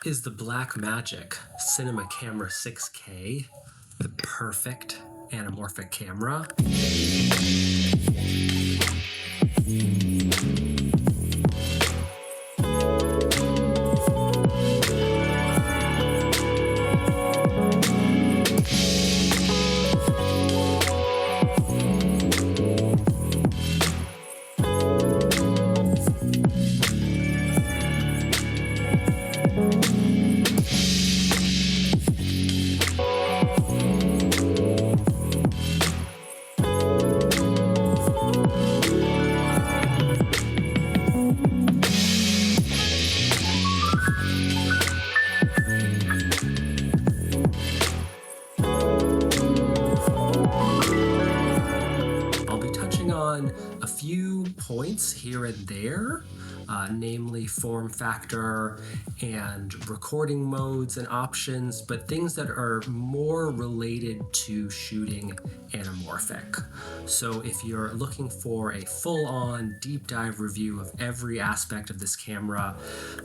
Is the Blackmagic Cinema Camera 6K the perfect anamorphic camera? I'll be touching on a few points here and there, namely form factor and recording modes and options, but things that are more related to shooting anamorphic. So if you're looking for a full-on deep dive review of every aspect of this camera,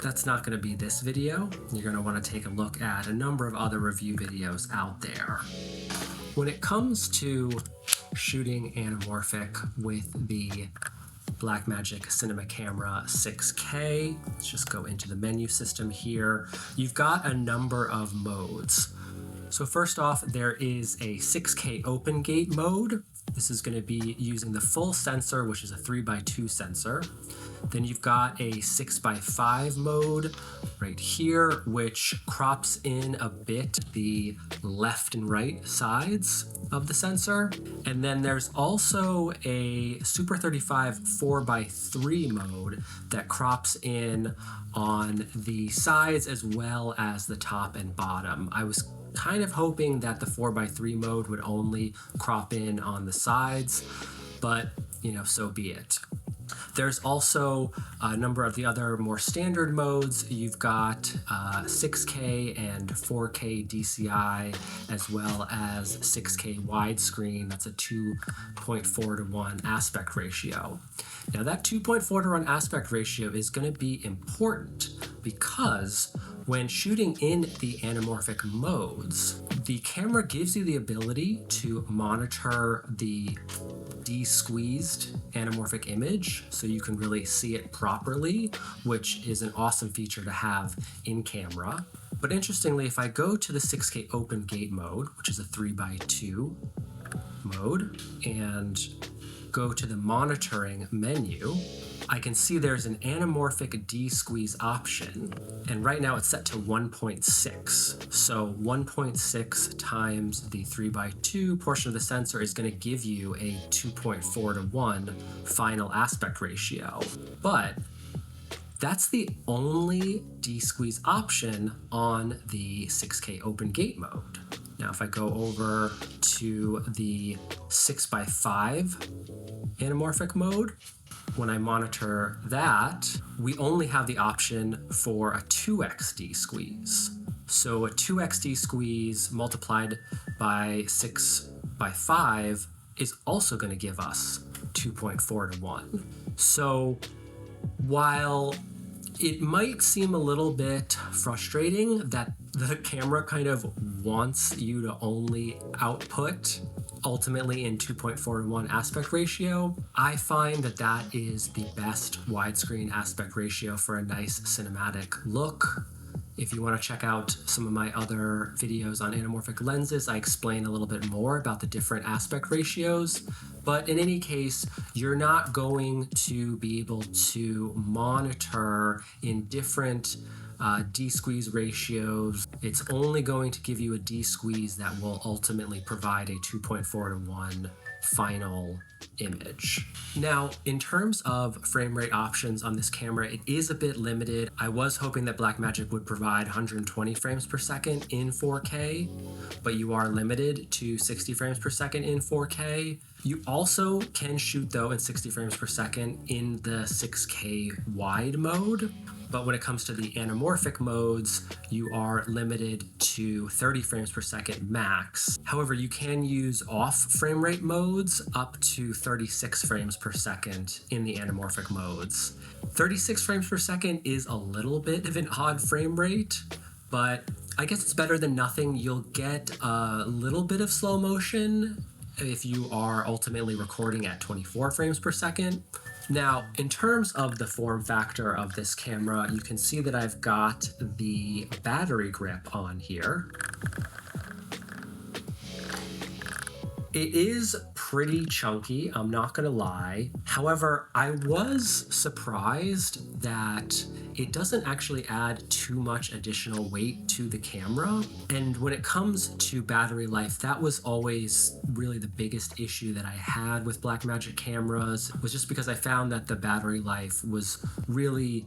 that's not going to be this video. You're going to want to take a look at a number of other review videos out there. When it comes to shooting anamorphic with the Blackmagic Cinema Camera 6K, let's just go into the menu system here. You've got a number of modes. So first off, there is a 6K open gate mode. This is going to be using the full sensor, which is a 3x2 sensor. Then you've got a 6x5 mode right here, which crops in a bit the left and right sides of the sensor. And then there's also a Super 35 4x3 mode that crops in on the sides as well as the top and bottom. I was kind of hoping that the 4x3 mode would only crop in on the sides, but so be it. There's also a number of the other more standard modes. You've got 6K and 4K DCI, as well as 6K widescreen. That's a 2.4:1 aspect ratio. Now that 2.4:1 aspect ratio is going to be important because when shooting in the anamorphic modes, the camera gives you the ability to monitor the de-squeezed anamorphic image so you can really see it properly, which is an awesome feature to have in camera. But interestingly, if I go to the 6K open gate mode, which is a 3x2 mode, and go to the monitoring menu, I can see there's an anamorphic de-squeeze option, and right now it's set to 1.6. So 1.6 times the 3x2 portion of the sensor is going to give you a 2.4:1 final aspect ratio. But that's the only de-squeeze option on the 6K open gate mode. Now if I go over to the 6x5 anamorphic mode, when I monitor that, we only have the option for a 2x de-squeeze. So a 2x de-squeeze multiplied by 6x5 is also going to give us 2.4:1. So while it might seem a little bit frustrating that the camera kind of wants you to only output ultimately in 2.4:1 aspect ratio, I find that that is the best widescreen aspect ratio for a nice cinematic look. If you want to check out some of my other videos on anamorphic lenses, I explain a little bit more about the different aspect ratios. But in any case, you're not going to be able to monitor in different de-squeeze ratios. It's only going to give you a de-squeeze that will ultimately provide a 2.4:1 final image. Now, in terms of frame rate options on this camera, it is a bit limited. I was hoping that Blackmagic would provide 120 frames per second in 4K, but you are limited to 60 frames per second in 4K. You also can shoot though in 60 frames per second in the 6K wide mode, But when it comes to the anamorphic modes, you are limited to 30 frames per second max. However, you can use off frame rate modes up to 36 frames per second in the anamorphic modes. 36 frames per second is a little bit of an odd frame rate, but I guess it's better than nothing. You'll get a little bit of slow motion if you are ultimately recording at 24 frames per second. Now, in terms of the form factor of this camera, you can see that I've got the battery grip on here. It is pretty chunky, I'm not gonna lie. However, I was surprised that it doesn't actually add too much additional weight to the camera. And when it comes to battery life, that was always really the biggest issue that I had with Blackmagic cameras, was just because I found that the battery life was really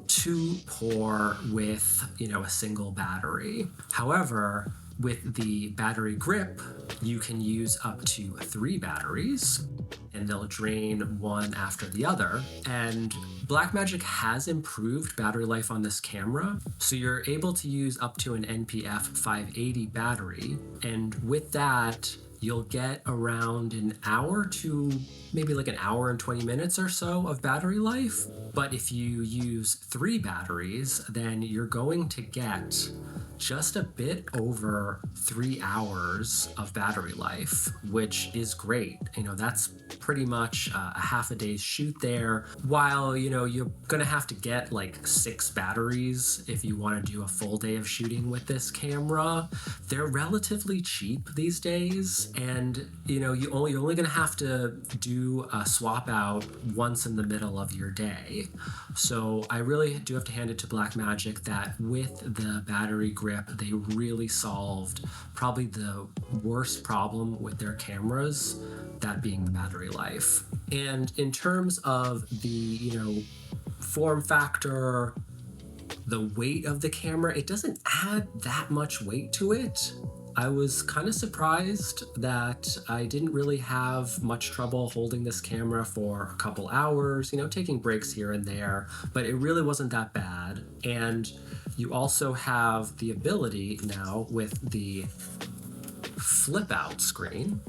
too poor with, a single battery. However, with the battery grip, you can use up to 3 batteries, and they'll drain one after the other. And Blackmagic has improved battery life on this camera, so you're able to use up to an NPF 580 battery, and with that, you'll get around an hour to maybe like an hour and 20 minutes or so of battery life. But if you use 3 batteries, then you're going to get just a bit over 3 hours of battery life, which is great. That's pretty much a half a day's shoot there. While, you're gonna have to get like 6 batteries if you want to do a full day of shooting with this camera. They're relatively cheap these days, and you're only gonna have to do a swap out once in the middle of your day. So I really do have to hand it to Blackmagic that with the battery grip, they really solved probably the worst problem with their cameras, that being the battery life. And in terms of the, form factor, the weight of the camera, it doesn't add that much weight to it. I was kind of surprised that I didn't really have much trouble holding this camera for a couple hours, taking breaks here and there, but it really wasn't that bad. And you also have the ability now with the flip out screen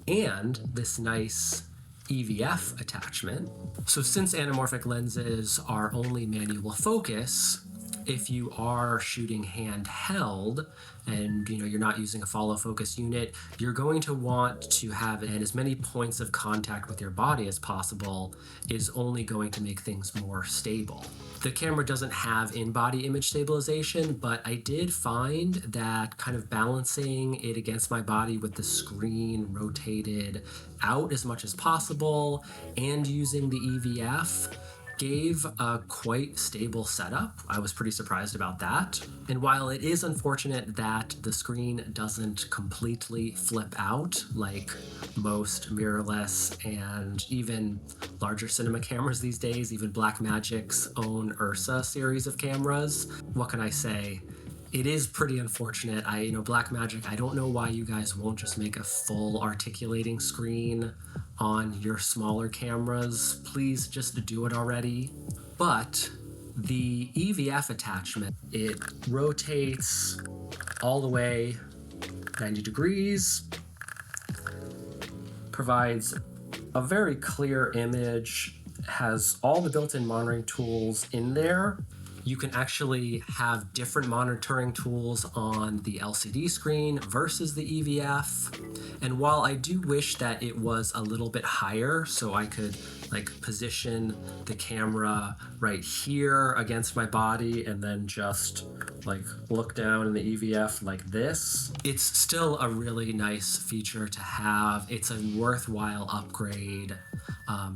and this nice EVF attachment. So since anamorphic lenses are only manual focus, if you are shooting handheld and you're not using a follow focus unit, you're going to want to have as many points of contact with your body as possible, is only going to make things more stable. The camera doesn't have in-body image stabilization, but I did find that kind of balancing it against my body with the screen rotated out as much as possible and using the EVF gave a quite stable setup. I was pretty surprised about that. And while it is unfortunate that the screen doesn't completely flip out like most mirrorless and even larger cinema cameras these days, even Blackmagic's own Ursa series of cameras, what can I say? It is pretty unfortunate. Blackmagic, I don't know why you guys won't just make a full articulating screen on your smaller cameras. Please just do it already. But the EVF attachment, it rotates all the way 90 degrees, provides a very clear image, has all the built-in monitoring tools in there. You can actually have different monitoring tools on the LCD screen versus the EVF. And while I do wish that it was a little bit higher so I could position the camera right here against my body and then just look down in the EVF like this, it's still a really nice feature to have. It's a worthwhile upgrade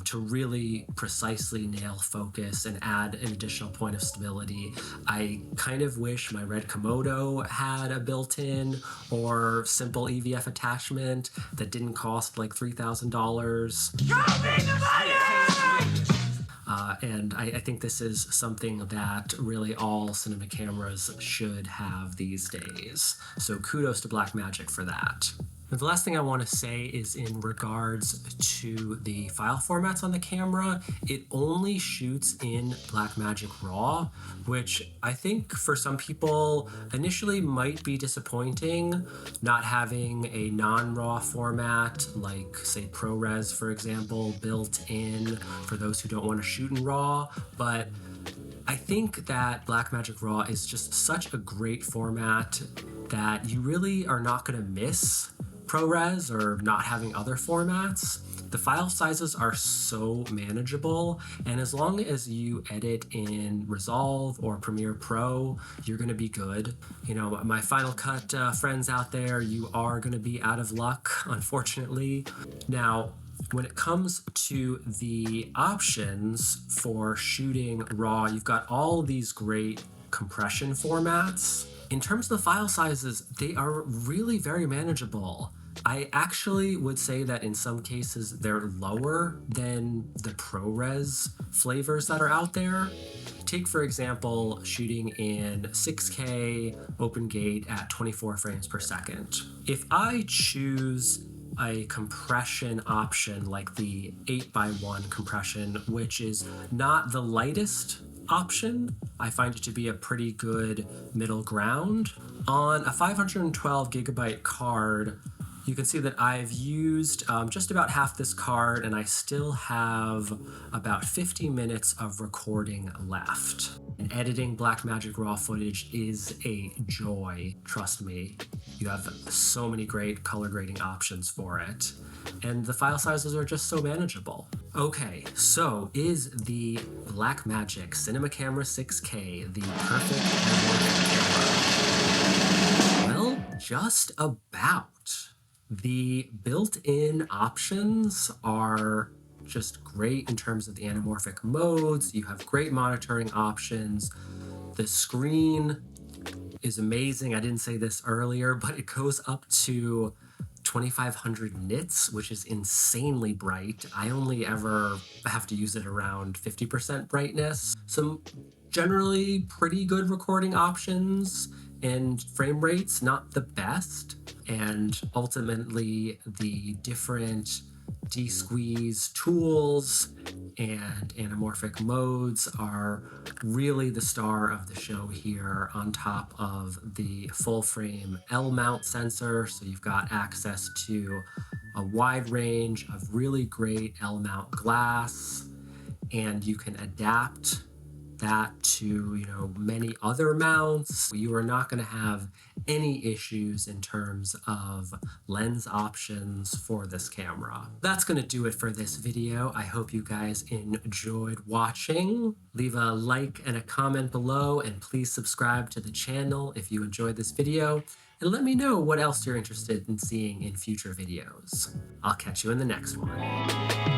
to really precisely nail focus and add an additional point of stability. I kind of wish my Red Komodo had a built-in or simple EVF attachment that didn't cost like $3,000. And I think this is something that really all cinema cameras should have these days. So kudos to Blackmagic for that. And the last thing I want to say is in regards to the file formats on the camera, it only shoots in Blackmagic RAW, which I think for some people initially might be disappointing, not having a non-RAW format like, say, ProRes, for example, built in for those who don't want to shoot in RAW. But I think that Blackmagic RAW is just such a great format that you really are not going to miss ProRes or not having other formats. The file sizes are so manageable, and as long as you edit in Resolve or Premiere Pro, you're going to be good. You know, my Final Cut friends out there, you are going to be out of luck, unfortunately. Now, when it comes to the options for shooting RAW, you've got all these great compression formats. In terms of the file sizes, they are really very manageable. I actually would say that in some cases they're lower than the ProRes flavors that are out there. Take, for example, shooting in 6K open gate at 24 frames per second. If I choose a compression option like the 8x1 compression, which is not the lightest option, I find it to be a pretty good middle ground. On a 512 gigabyte card, you can see that I've used just about half this card, and I still have about 50 minutes of recording left. And editing Blackmagic RAW footage is a joy, trust me. You have so many great color grading options for it, and the file sizes are just so manageable. Okay, so is the Blackmagic Cinema Camera 6K the perfect anamorphic camera? Well, just about. The built-in options are just great in terms of the anamorphic modes. You have great monitoring options. The screen is amazing. I didn't say this earlier, but it goes up to 2500 nits, which is insanely bright. I only ever have to use it around 50% brightness. Some generally pretty good recording options, and frame rates not the best. And ultimately, the different de-squeeze tools and anamorphic modes are really the star of the show here, on top of the full frame L mount sensor. So you've got access to a wide range of really great L mount glass, and you can adapt that to, you know, many other mounts. You are not going to have any issues in terms of lens options for this camera. That's going to do it for this video. I hope you guys enjoyed watching. Leave a like and a comment below, and please subscribe to the channel if you enjoyed this video, and let me know what else you're interested in seeing in future videos. I'll catch you in the next one.